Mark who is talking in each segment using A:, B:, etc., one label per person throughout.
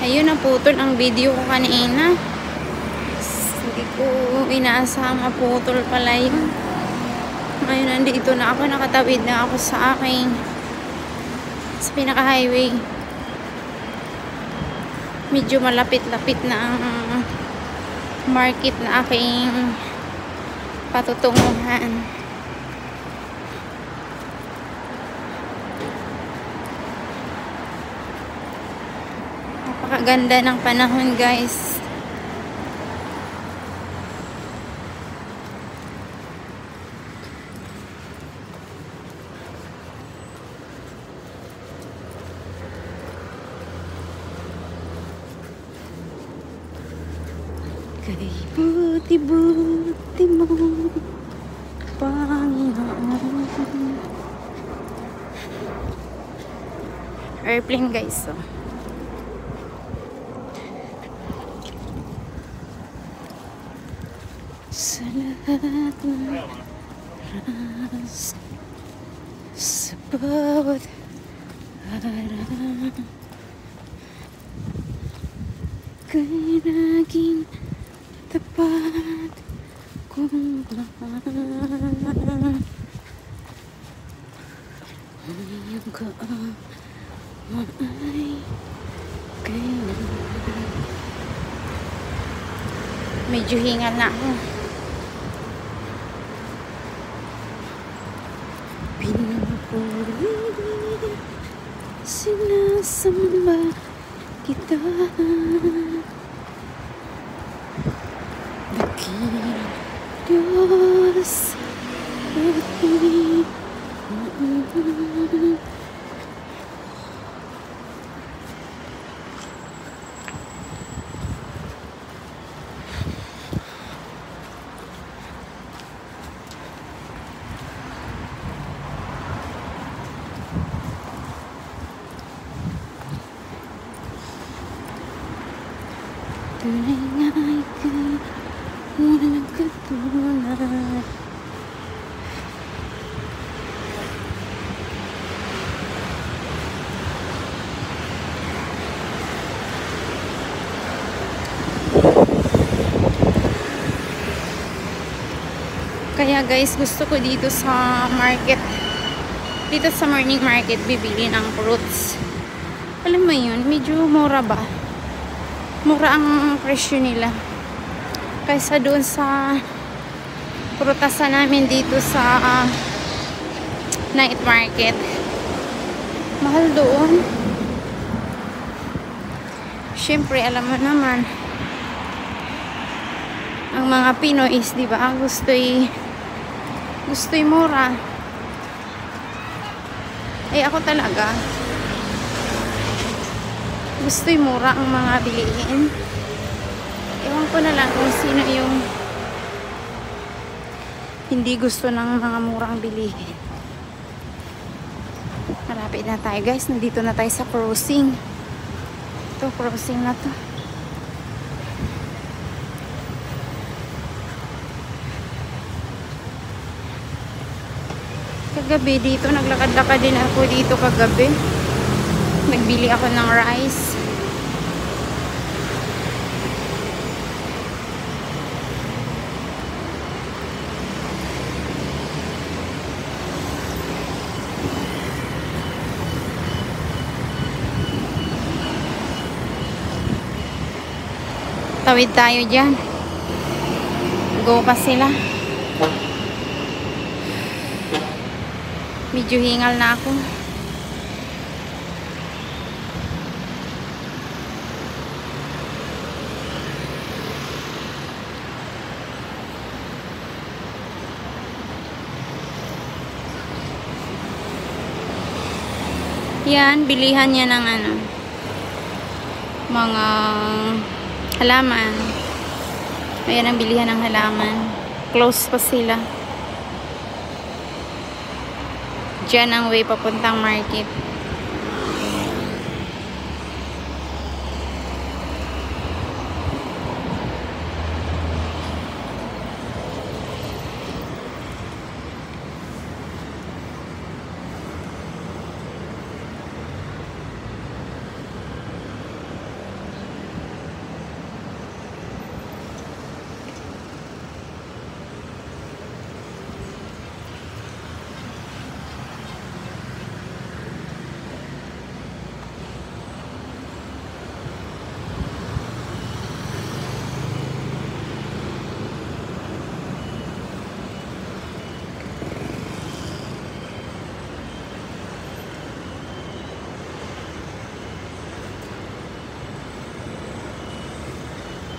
A: Ayun, naputol ang video ko kanina. Hindi ko inaasahang maputol pala yun. Ngayon, nandito na ako. Nakatawid na ako sa pinaka-highway. Medyo malapit-lapit na ang market na aking patutunguhan. Napakaganda ng panahon, guys. Kay buti-buti mo, Panginoon. Airplane, guys. So. Sa lahat ng oras, sa bawat araw, kay naging tapat kong mahal. Ang iyong kaawaan ay kailanman. Medyo hingal na ako. Pinupuri, sinasamba kita. Dakilang Diyos at Panginoon. Tunay nga ika'y walang katulad. Kaya guys, gusto ko dito sa market, dito sa morning market, bibili ng fruits. Alam mo yun, medyo mura ba? Mura ang presyo nila kaysa doon sa prutasan namin dito sa night market. Mahal doon. Syempre, alam mo naman, ang mga Pinoy is, di ba, gusto'y mura. Eh, ako talaga gusto'y mura ang mga bilihin. Ewan ko na lang kung sino yung hindi gusto ng mga murang bilihin. Malapit na tayo, guys. Nandito na tayo sa crossing. Ito, crossing na to. Kagabi dito, naglakad-lakad din ako dito kagabi. Nagbili ako ng rice. Tawid tayo dyan. Go pa sila. Medyo hingal na ako. Yan, bilihan niya ng mga halaman. Ayan ang bilihan ng halaman. Close pa sila. Diyan ang way papuntang market.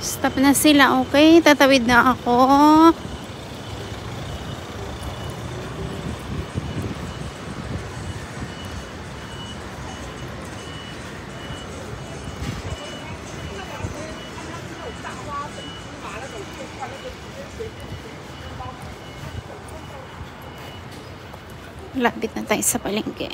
A: Stop na sila, okay? Tatawid na ako. Lapit na tayo sa palengke.